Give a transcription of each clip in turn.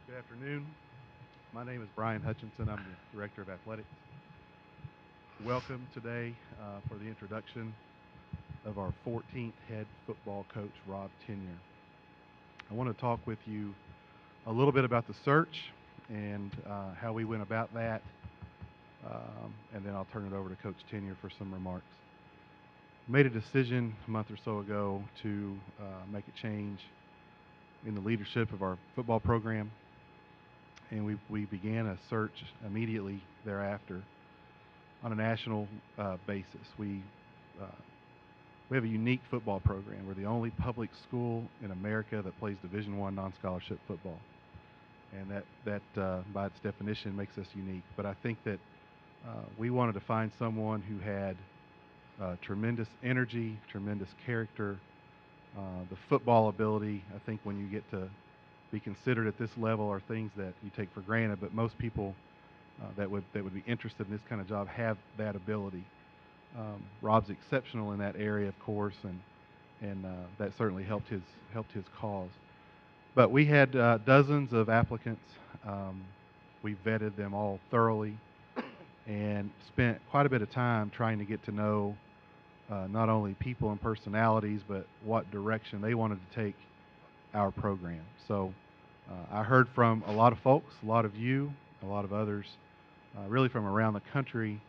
Good afternoon. My name is Brian Hutchinson. I'm the Director of Athletics. Welcome today for the introduction of our 14th head football coach, Rob Tenyer. I want to talk with you a little bit about the search and how we went about that, and then I'll turn it over to Coach Tenyer for some remarks. Made a decision a month or so ago to make a change in the leadership of our football program, and we began a search immediately thereafter on a national basis. Uh, we have a unique football program. We're the only public school in America that plays Division I non-scholarship football, and that by its definition makes us unique. But I think that we wanted to find someone who had tremendous energy, tremendous character, the football ability. I think when you get to be considered at this level are things that you take for granted, but most people that would be interested in this kind of job have that ability. Rob's exceptional in that area, of course, and that certainly helped his cause. But we had dozens of applicants. We vetted them all thoroughly and spent quite a bit of time trying to get to know not only people and personalities, but what direction they wanted to take our program. So I heard from a lot of folks, a lot of you, a lot of others, really from around the country,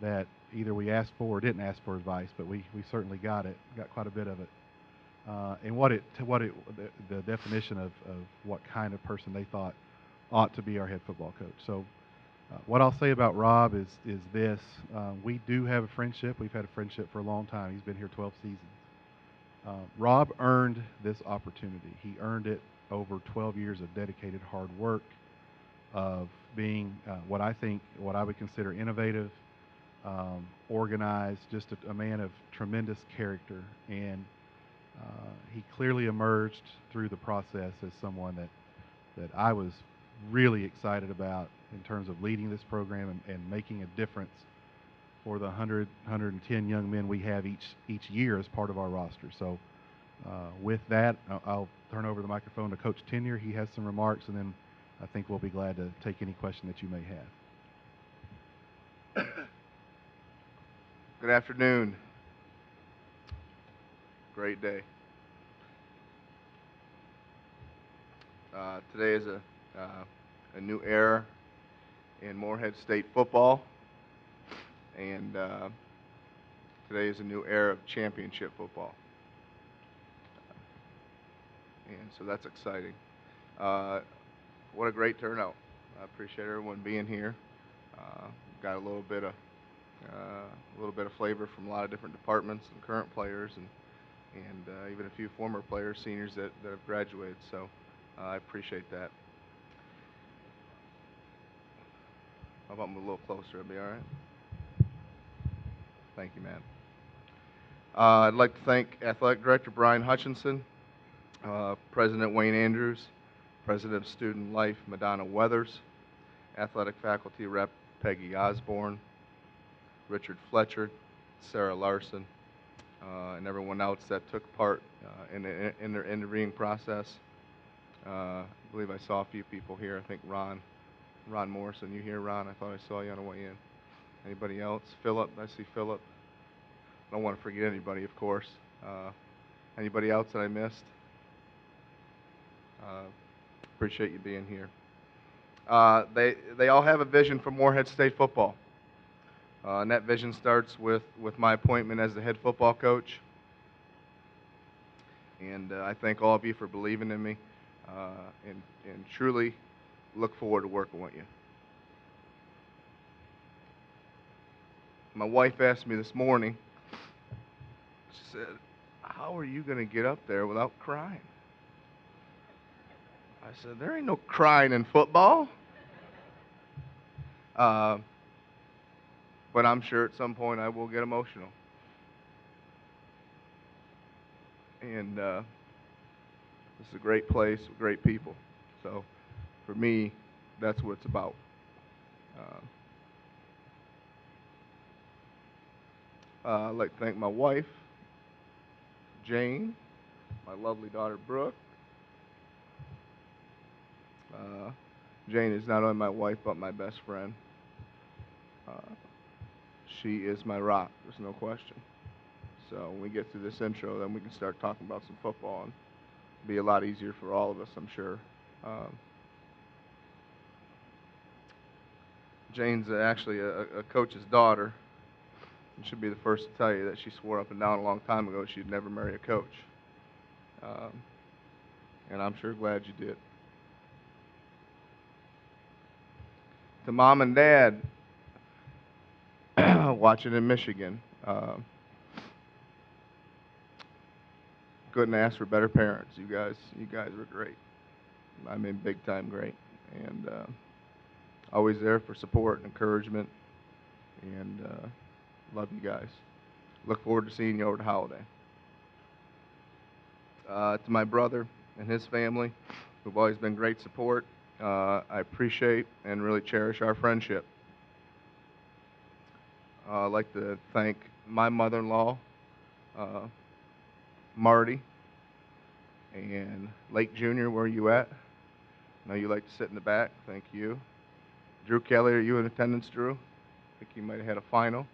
that either we asked for or didn't ask for advice, but we certainly got quite a bit of it. And the definition of what kind of person they thought ought to be our head football coach. So what I'll say about Rob is this: we do have a friendship. We've had a friendship for a long time. He's been here 12 seasons. Rob earned this opportunity. He earned it over 12 years of dedicated hard work, of being what I would consider innovative, organized, just a man of tremendous character. And he clearly emerged through the process as someone that I was really excited about in terms of leading this program and making a difference for the 110 young men we have each year as part of our roster. So with that, I'll turn over the microphone to Coach Tenyer. He has some remarks, and then I think we'll be glad to take any question that you may have. Good afternoon. Great day. Today is a new era in Morehead State football, and today is a new era of championship football, and so that's exciting. What a great turnout! I appreciate everyone being here. Got a little bit of flavor from a lot of different departments and current players, and even a few former players, seniors that have graduated. So I appreciate that. How about move a little closer? It'll be all right. Thank you, man. I'd like to thank Athletic Director Brian Hutchinson, President Wayne Andrews, President of Student Life Madonna Weathers, Athletic Faculty Rep Peggy Osborne, Richard Fletcher, Sarah Larson, and everyone else that took part in their interviewing process. I believe I saw a few people here. I think Ron Morrison. You here, Ron? I thought I saw you on the way in. Anybody else? Philip. I see Philip. I don't want to forget anybody, of course. Anybody else that I missed? Appreciate you being here. They all have a vision for Morehead State football. And that vision starts with my appointment as the head football coach. And I thank all of you for believing in me, and truly look forward to working with you. My wife asked me this morning, she said, "How are you going to get up there without crying?" I said, "There ain't no crying in football." But I'm sure at some point I will get emotional. And this is a great place, great people. So for me, that's what it's about. I'd like to thank my wife, Jane, my lovely daughter, Brooke, Jane is not only my wife, but my best friend. Uh, she is my rock. There's no question. So when we get through this intro, then we can start talking about some football, and it'll be a lot easier for all of us, I'm sure. Um, Jane's actually a coach's daughter. And she'll be the first to tell you that she swore up and down a long time ago she'd never marry a coach. Um, and I'm sure glad you did. To Mom and Dad, watching in Michigan, couldn't ask for better parents. You guys were great. I mean, big time great, and always there for support and encouragement. And love you guys. Look forward to seeing you over the holiday. To my brother and his family, who've always been great support, I appreciate and really cherish our friendship. I'd like to thank my mother-in-law, uh, Marty, and Lake Jr., where are you at? I know you like to sit in the back. Thank you. Drew Kelly, are you in attendance, Drew? I think you might have had a final.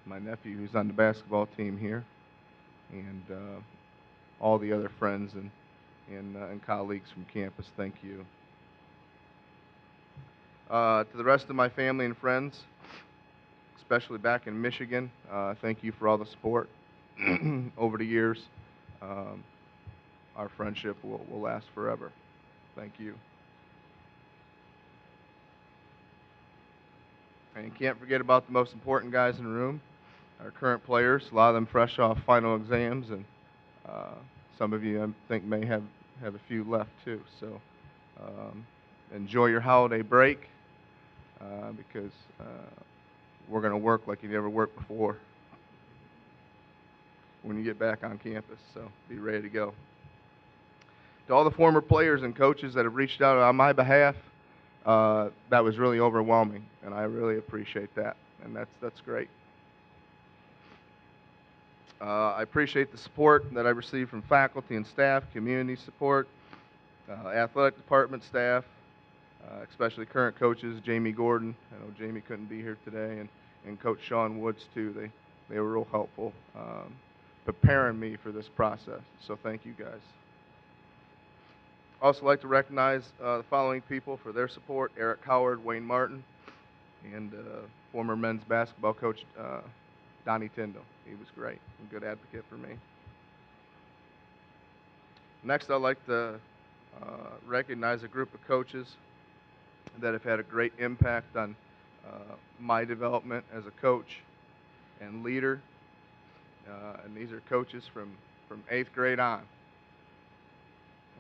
My nephew, who's on the basketball team here, and all the other friends and colleagues from campus, thank you. To the rest of my family and friends, especially back in Michigan, thank you for all the support over the years. Our friendship will last forever. Thank you. And you can't forget about the most important guys in the room, our current players, a lot of them fresh off final exams, and some of you, I think, may have a few left too. So enjoy your holiday break because we're going to work like you never worked before when you get back on campus. So be ready to go. To all the former players and coaches that have reached out on my behalf, that was really overwhelming, and I really appreciate that, and that's great. I appreciate the support that I received from faculty and staff, community support, athletic department staff, especially current coaches, Jamie Gordon. I know Jamie couldn't be here today, and Coach Sean Woods too. They were real helpful preparing me for this process, so thank you guys. Also like to recognize the following people for their support: Eric Howard, Wayne Martin, and former men's basketball coach Donnie Tyndall. He was great, a good advocate for me. Next, I'd like to recognize a group of coaches that have had a great impact on my development as a coach and leader. And these are coaches from 8th grade on.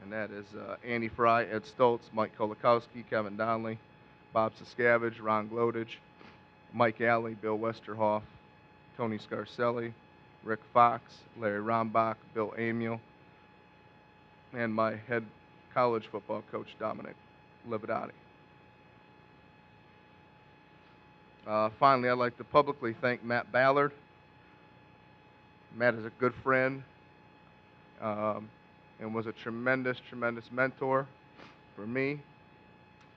And that is Andy Fry, Ed Stoltz, Mike Kolakowski, Kevin Donnelly, Bob Siscavage, Ron Glodich, Mike Alley, Bill Westerhoff, Tony Scarcelli, Rick Fox, Larry Rombach, Bill Amiel, and my head college football coach, Dominic Libidotti. Finally, I'd like to publicly thank Matt Ballard. Matt is a good friend and was a tremendous mentor for me.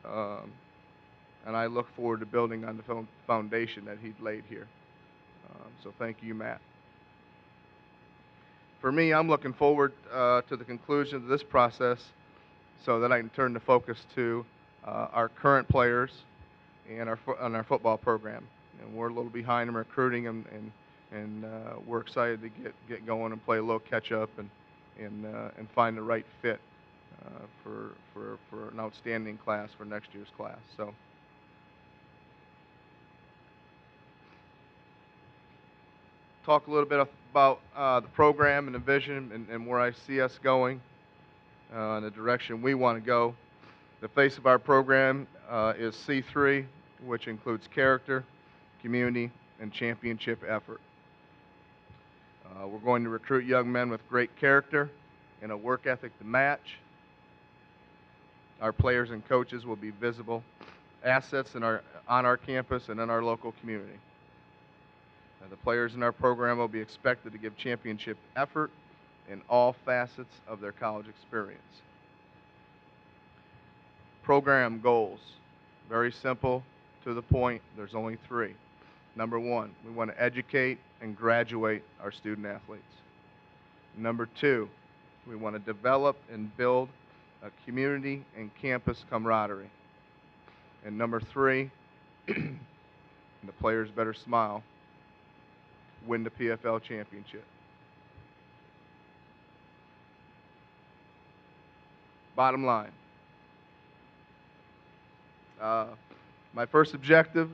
And I look forward to building on the foundation that he'd laid here. So thank you, Matt. For me, I'm looking forward to the conclusion of this process so that I can turn the focus to our current players and our football program. And we're a little behind in recruiting them, and we're excited to get going and play a little catch up and find the right fit for an outstanding class for next year's class. So. Talk a little bit about the program and the vision and where I see us going and the direction we want to go. The face of our program is C3, which includes character, community, and championship effort. We're going to recruit young men with great character and a work ethic to match. Our players and coaches will be visible assets on our campus and in our local community. The players in our program will be expected to give championship effort in all facets of their college experience. Program goals. Very simple, to the point. There's only 3. Number 1, we want to educate and graduate our student athletes. Number 2, we want to develop and build a community and campus camaraderie. And number 3, and the players better smile, win the PFL championship. Bottom line, my first objective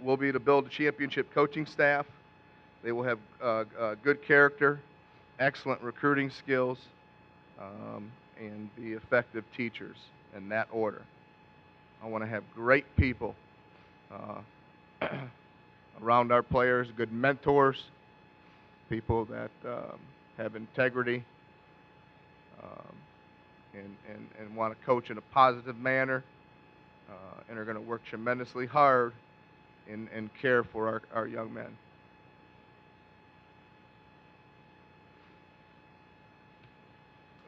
will be to build a championship coaching staff. They will have good character, excellent recruiting skills, and be effective teachers in that order. I want to have great people around our players, good mentors, people that have integrity and want to coach in a positive manner and are going to work tremendously hard and care for our young men.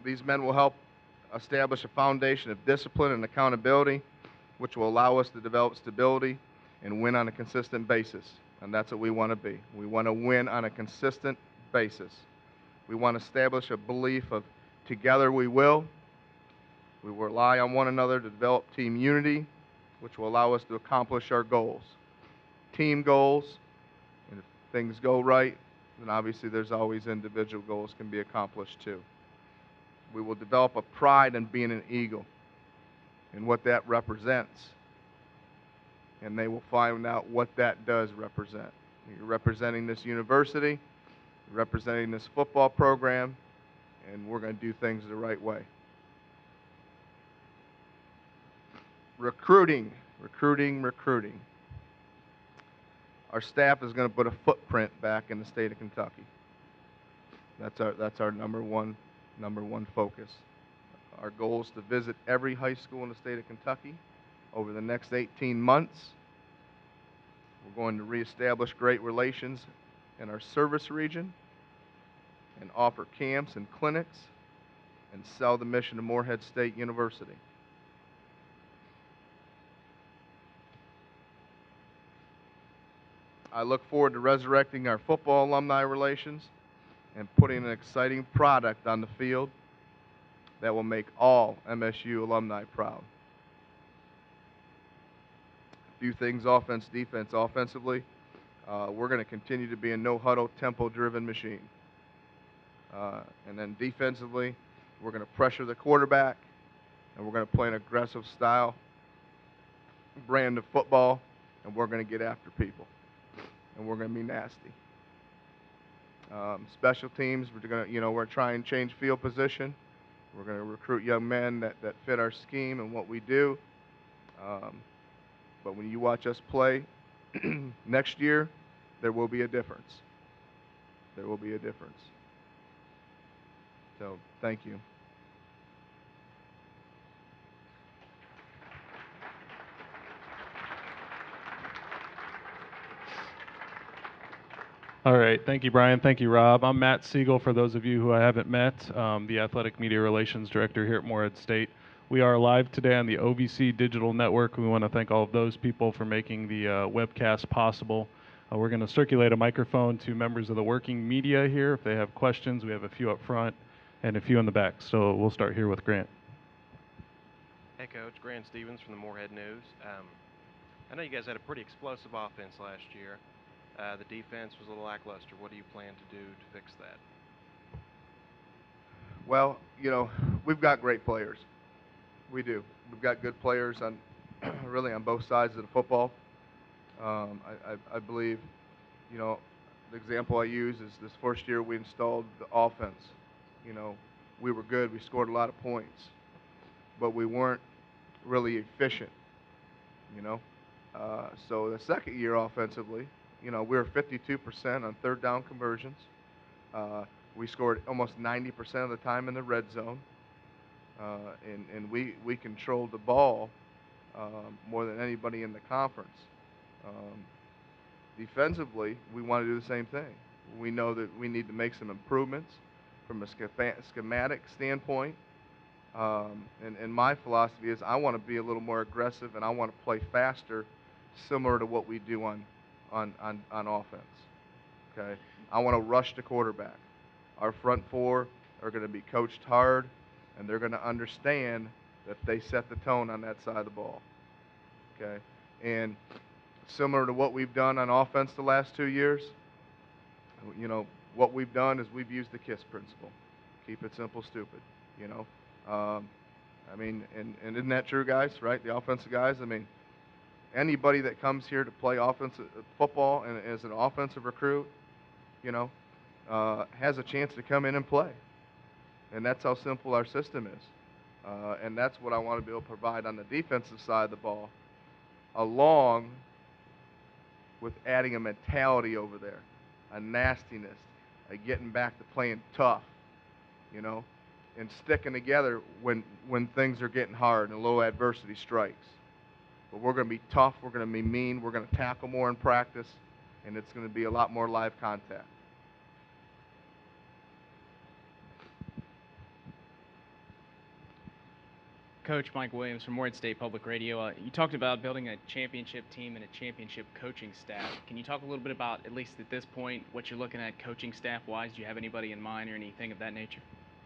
These men will help establish a foundation of discipline and accountability, which will allow us to develop stability and win on a consistent basis. And that's what we want to be. We want to win on a consistent basis. We want to establish a belief of together we will. We will rely on one another to develop team unity, which will allow us to accomplish our goals. Team goals, and if things go right, then obviously there's always individual goals can be accomplished too. We will develop a pride in being an Eagle and what that represents. And they will find out what that does represent. You're representing this university, you're representing this football program, and we're going to do things the right way. Recruiting. Our staff is going to put a footprint back in the state of Kentucky. That's our number one focus. Our goal is to visit every high school in the state of Kentucky over the next 18 months. We're going to reestablish great relations in our service region and offer camps and clinics and sell the mission of Morehead State University. I look forward to resurrecting our football alumni relations and putting an exciting product on the field that will make all MSU alumni proud. A few things offense, defense. Offensively, we're going to continue to be a no-huddle, tempo-driven machine. And then defensively, we're going to pressure the quarterback, and we're going to play an aggressive style, brand of football, and we're going to get after people. And we're going to be nasty. Special teams, we're trying to change field position. We're going to recruit young men that fit our scheme and what we do. But when you watch us play next year, there will be a difference. There will be a difference. So, thank you. All right. Thank you, Brian. Thank you, Rob. I'm Matt Siegel, for those of you who I haven't met, the Athletic Media Relations Director here at Morehead State. We are live today on the OVC Digital Network. We want to thank all of those people for making the webcast possible. We're going to circulate a microphone to members of the working media here. If they have questions, we have a few up front and a few in the back. So we'll start here with Grant. Hey, Coach. Grant Stevens from the Morehead News. I know you guys had a pretty explosive offense last year. The defense was a little lackluster. What do you plan to do to fix that? Well, we've got great players. We do. We've got good players on really on both sides of the football. I believe, the example I use is this first year we installed the offense. We were good. We scored a lot of points, but we weren't really efficient. So the second year offensively, we were 52% on third down conversions. We scored almost 90% of the time in the red zone. And we controlled the ball more than anybody in the conference. Defensively, we want to do the same thing. We know that we need to make some improvements from a schematic standpoint And my philosophy is I want to be a little more aggressive and I want to play faster, similar to what we do on offense. Okay, I want to rush the quarterback. Our front four are going to be coached hard, and they're going to understand that they set the tone on that side of the ball. Okay, and similar to what we've done on offense the last 2 years, you know, what we've done is we've used the KISS principle. Keep it simple, stupid. You know, I mean, and isn't that true, guys? Right? The offensive guys. I mean, anybody that comes here to play offensive football and as an offensive recruit, you know, has a chance to come in and play. And that's how simple our system is. And that's what I want to be able to provide on the defensive side of the ball, along with adding a mentality over there, a nastiness, a getting back to playing tough, you know, and sticking together when things are getting hard and a little adversity strikes. But we're going to be tough, we're going to be mean, we're going to tackle more in practice, and it's going to be a lot more live contact. Coach Mike Williams from Morehead State Public Radio. You talked about building a championship team and a championship coaching staff. Can you talk a little bit about, at least at this point, what you're looking at coaching staff-wise? Do you have anybody in mind or anything of that nature?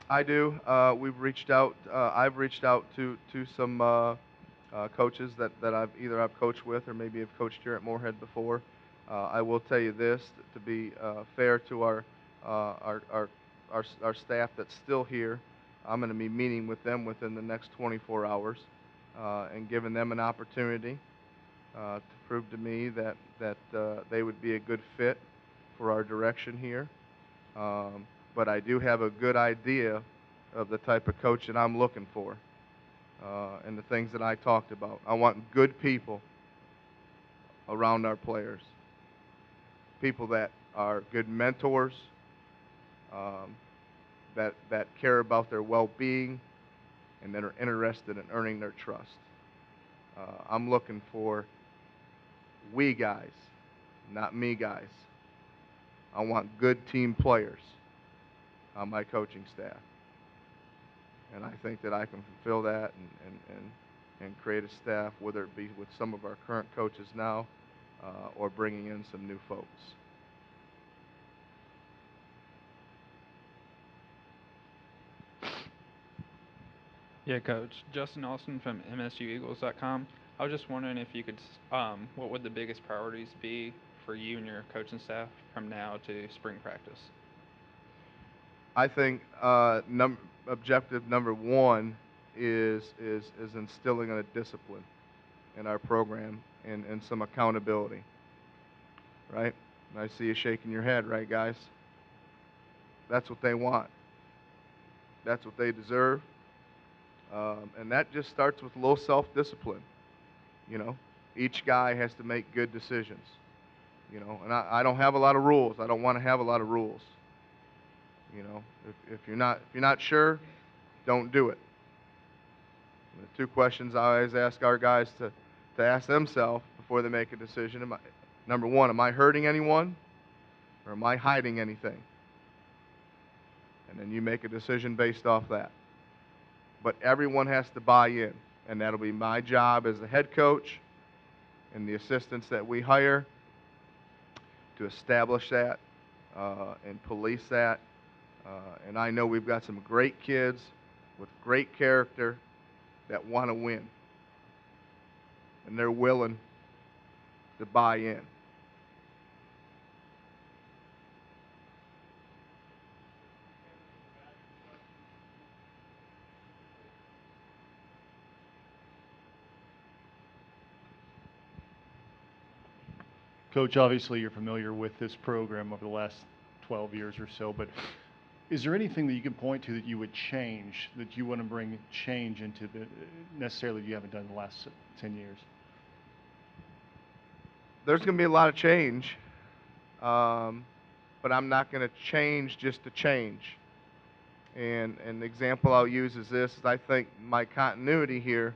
I do. We've reached out. I've reached out to some coaches that I've coached with or maybe have coached here at Morehead before. I will tell you this, to be fair to our staff that's still here. I'm going to be meeting with them within the next 24 hours and giving them an opportunity to prove to me that they would be a good fit for our direction here. But I do have a good idea of the type of coach that I'm looking for and the things that I talked about. I want good people around our players, people that are good mentors, that care about their well-being and that are interested in earning their trust. I'm looking for we guys, not me guys. I want good team players on my coaching staff. And I think that I can fulfill that and create a staff, whether it be with some of our current coaches now or bringing in some new folks. Yeah, Coach. Justin Austin from MSUEagles.com. I was just wondering if you could, what would the biggest priorities be for you and your coaching staff from now to spring practice? I think objective number one is instilling a discipline in our program and some accountability. Right? And I see you shaking your head, right, guys? That's what they want. That's what they deserve. And that just starts with a little self-discipline. You know, each guy has to make good decisions. You know, and I don't have a lot of rules. I don't want to have a lot of rules. You know, if you're not sure, don't do it. And the two questions I always ask our guys to ask themselves before they make a decision: number one, am I hurting anyone, or am I hiding anything? And then you make a decision based off that. But everyone has to buy in, and that'll be my job as the head coach and the assistants that we hire to establish that and police that. And I know we've got some great kids with great character that want to win, and they're willing to buy in. Coach, obviously you're familiar with this program over the last 12 years or so, but is there anything that you can point to that you would change, that you want to bring change into the necessarily you haven't done in the last 10 years? There's going to be a lot of change, but I'm not going to change just to change. And an example I'll use is this: is I think my continuity here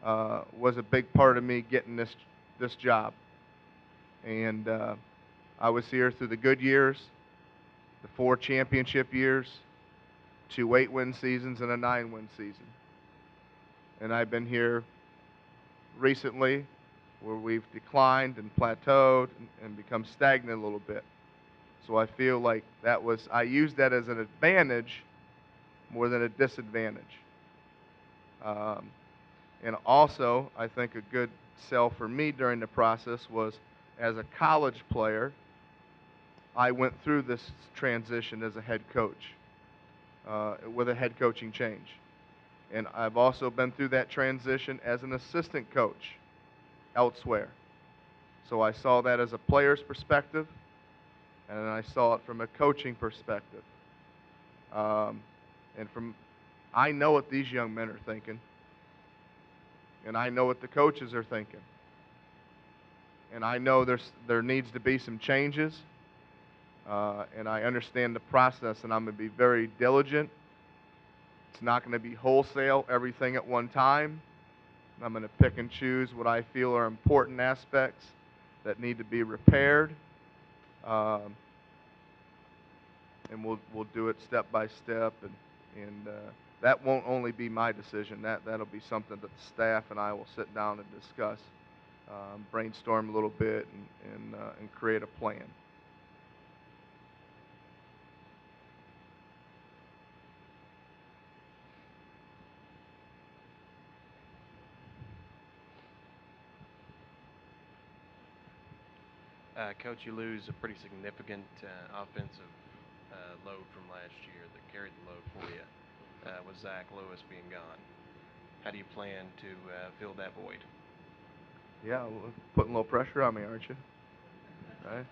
was a big part of me getting this job. And I was here through the good years, the 4 championship years, 2 8-win seasons, and a 9-win season. And I've been here recently where we've declined and plateaued and become stagnant a little bit. So I feel like I used that as an advantage more than a disadvantage. And also, I think a good sell for me during the process was, as a college player, I went through this transition as a head coach with a head coaching change. And I've also been through that transition as an assistant coach elsewhere. So I saw that as a player's perspective, and I saw it from a coaching perspective. I know what these young men are thinking, and I know what the coaches are thinking. And I know there needs to be some changes, and I understand the process, and I'm going to be very diligent. It's not going to be wholesale, everything at one time. I'm going to pick and choose what I feel are important aspects that need to be repaired, and we'll do it step by step. And that won't only be my decision. That'll be something that the staff and I will sit down and discuss, brainstorm a little bit, and create a plan. Coach, you lose a pretty significant offensive load from last year that carried the load for you with Zach Lewis being gone. How do you plan to fill that void? Yeah, well, putting a little pressure on me, aren't you? Right?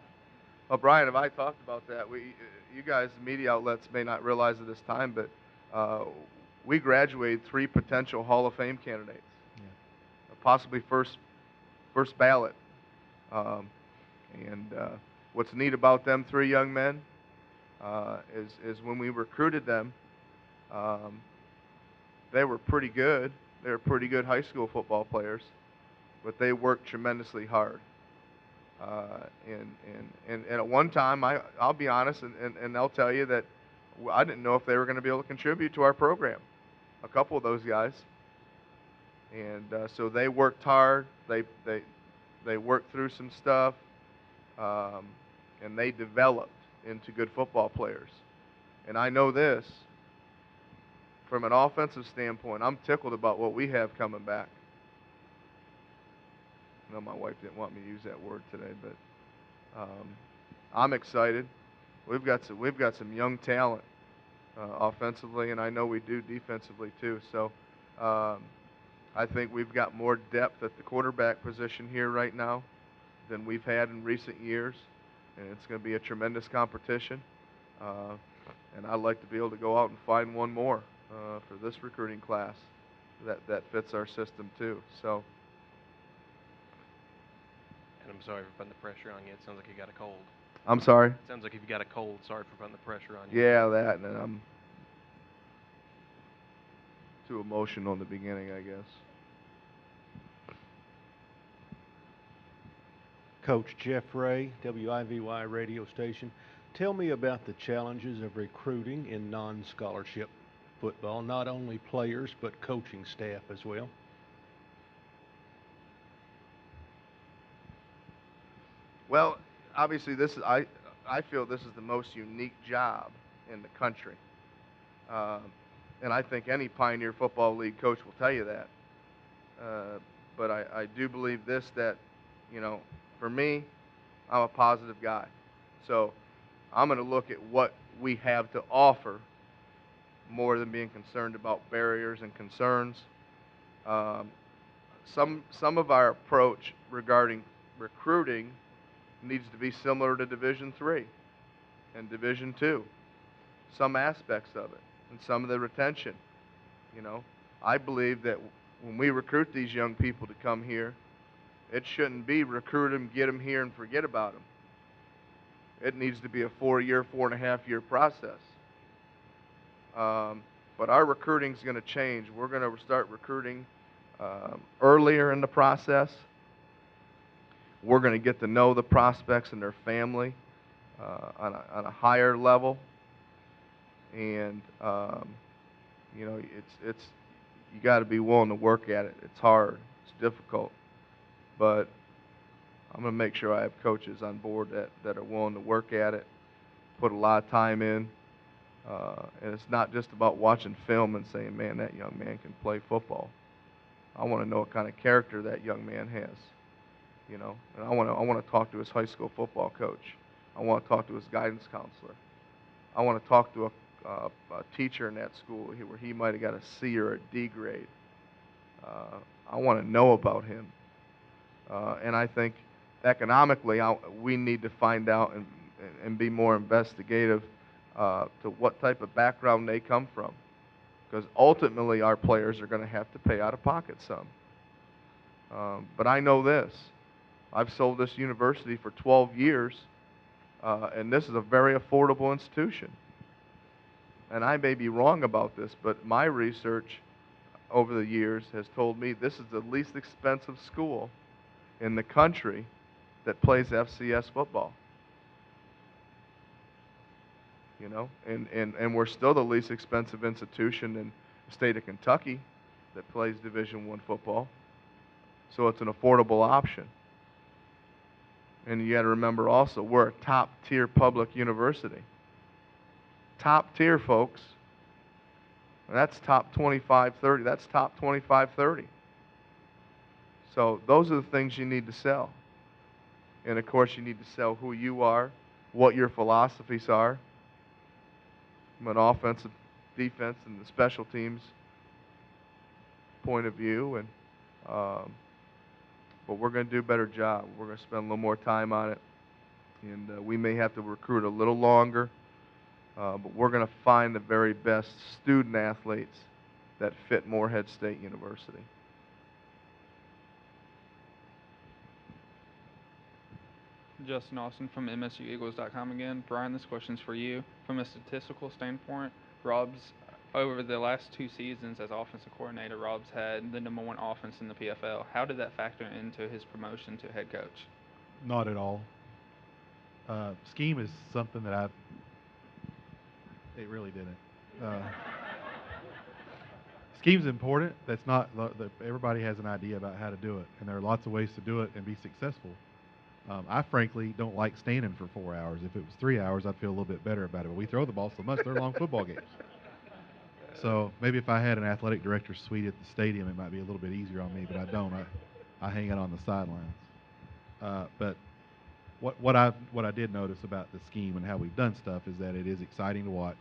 Well, Brian, have I talked about that? You guys, the media outlets, may not realize at this time, but we graduated 3 potential Hall of Fame candidates, possibly first ballot. And what's neat about them 3 young men is when we recruited them, they were pretty good. They were pretty good high school football players, but they worked tremendously hard. And at one time, I'll be honest, and they'll tell you that I didn't know if they were going to be able to contribute to our program. A couple of those guys, and so they worked hard. They worked through some stuff, and they developed into good football players. And I know this, from an offensive standpoint, I'm tickled about what we have coming back. I know my wife didn't want me to use that word today, but I'm excited. We've got some young talent offensively, and I know we do defensively too. So I think we've got more depth at the quarterback position here right now than we've had in recent years, and it's going to be a tremendous competition. And I'd like to be able to go out and find one more for this recruiting class that fits our system too. So. And I'm sorry for putting the pressure on you. It sounds like you got a cold. I'm sorry? It sounds like you've got a cold. Sorry for putting the pressure on you. Yeah, that, and I'm too emotional in the beginning, I guess. Coach Jeff Ray, WIVY radio station. Tell me about the challenges of recruiting in non-scholarship football, not only players but coaching staff as well. Well, obviously, I feel this is the most unique job in the country, and I think any Pioneer Football League coach will tell you that. But I do believe this, that, for me, I'm a positive guy, so I'm going to look at what we have to offer more than being concerned about barriers and concerns. Some of our approach regarding recruiting needs to be similar to Division III and Division II, some aspects of it, and some of the retention. I believe that when we recruit these young people to come here, it shouldn't be recruit them, get them here, and forget about them. It needs to be a 4-year, 4.5-year process. But our recruiting is going to change. We're going to start recruiting earlier in the process. We're going to get to know the prospects and their family on a higher level, and you got to be willing to work at it. It's hard. It's difficult. But I'm going to make sure I have coaches on board that are willing to work at it, put a lot of time in. And it's not just about watching film and saying, man, that young man can play football. I want to know what kind of character that young man has, you know. And I want to talk to his high school football coach. I want to talk to his guidance counselor. I want to talk to a teacher in that school where he might have got a C or a D grade. I want to know about him. And I think economically, we need to find out and be more investigative to what type of background they come from. Because ultimately, our players are going to have to pay out of pocket some. But I know this. I've sold this university for 12 years, and this is a very affordable institution. And I may be wrong about this, but my research over the years has told me this is the least expensive school in the country that plays FCS football. You know, and we're still the least expensive institution in the state of Kentucky that plays Division I football. So it's an affordable option. And you got to remember also, we're a top-tier public university. Top tier, folks. That's top 25, 30. That's top 25, 30. So those are the things you need to sell. And of course, you need to sell who you are, what your philosophies are, from an offensive, defense, and the special teams point of view. And but we're going to do a better job. We're going to spend a little more time on it, and we may have to recruit a little longer. But we're going to find the very best student athletes that fit Morehead State University. Justin Austin from MSUEagles.com again. Brian, this question's for you. From a statistical standpoint, over the last 2 seasons as offensive coordinator, Rob's had the #1 offense in the PFL. How did that factor into his promotion to head coach? Not at all. Scheme is something that it really didn't. Scheme's important. That's not, everybody has an idea about how to do it, and there are lots of ways to do it and be successful. I frankly don't like standing for 4 hours. If it was 3 hours, I'd feel a little bit better about it. But we throw the ball so much, they're long football games. So maybe if I had an athletic director's suite at the stadium, it might be a little bit easier on me, but I don't. I hang it on the sidelines. But what I did notice about the scheme and how we've done stuff is that it is exciting to watch.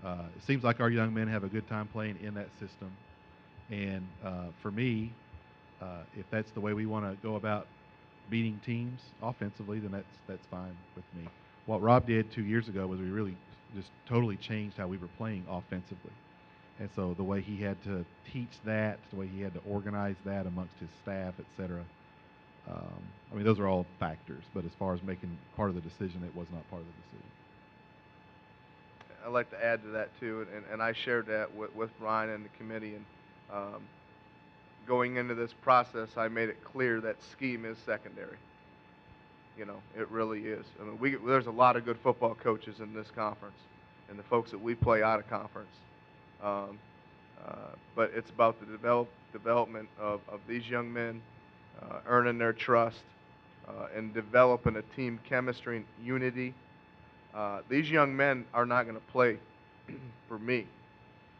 It seems like our young men have a good time playing in that system. And for me, if that's the way we want to go about beating teams offensively, then that's fine with me. What Rob did 2 years ago was we really just totally changed how we were playing offensively. And so the way he had to teach that, the way he had to organize that amongst his staff, et cetera, I mean, those are all factors. But as far as making part of the decision, it was not part of the decision. I'd like to add to that, too, and I shared that with Brian and the committee. And going into this process, I made it clear that scheme is secondary. You know, it really is. I mean, there's a lot of good football coaches in this conference, and the folks that we play out of conference. But it's about the development of these young men, earning their trust, and developing a team chemistry and unity. These young men are not going to play for me.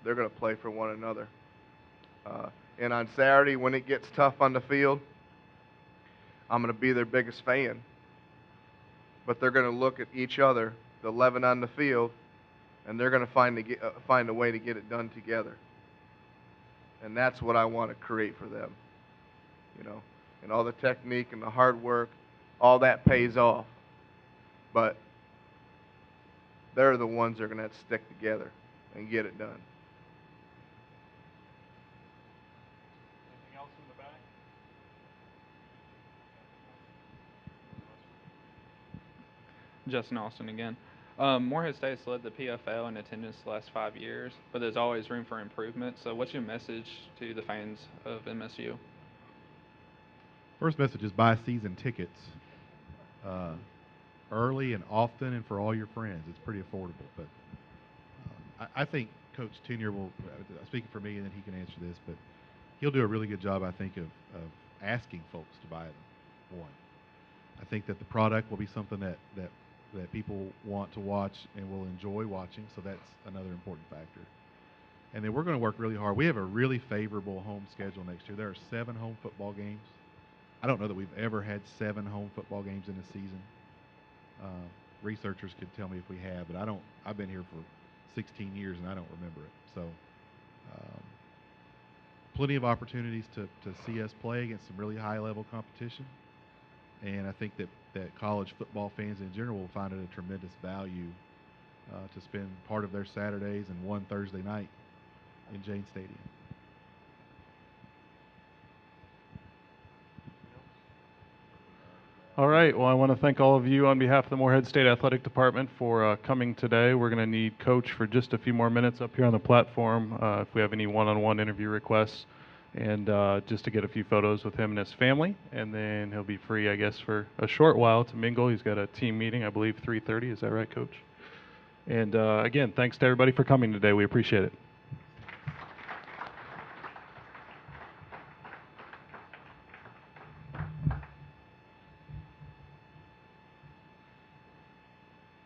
They're going to play for one another. And on Saturday, when it gets tough on the field, I'm going to be their biggest fan. But they're going to look at each other, the 11 on the field, and they're going to find a way to get it done together. And that's what I want to create for them. You know, and all the technique and the hard work, all that pays off. But they're the ones that are going to have to stick together and get it done. Anything else in the back? Justin Austin again. Morehead State has led the PFL in attendance the last 5 years, but there's always room for improvement. So what's your message to the fans of MSU? First message is buy season tickets early and often and for all your friends. It's pretty affordable. But I think Coach Tenyer will, speaking for me, and then he can answer this, but he'll do a really good job, I think, of asking folks to buy them. One, I think that the product will be something that people want to watch and will enjoy watching, so that's another important factor. And then we're going to work really hard. We have a really favorable home schedule next year. There are 7 home football games. I don't know that we've ever had 7 home football games in a season. Researchers could tell me if we have, but I don't. I've been here for 16 years and I don't remember it. So plenty of opportunities to see us play against some really high-level competition. And I think that college football fans in general will find it a tremendous value to spend part of their Saturdays and one Thursday night in Jane Stadium. All right. Well, I want to thank all of you on behalf of the Morehead State Athletic Department for coming today. We're going to need Coach for just a few more minutes up here on the platform if we have any one-on-one interview requests, and just to get a few photos with him and his family. And then he'll be free, I guess, for a short while to mingle. He's got a team meeting, I believe, 3:30. Is that right, Coach? And again, thanks to everybody for coming today. We appreciate it.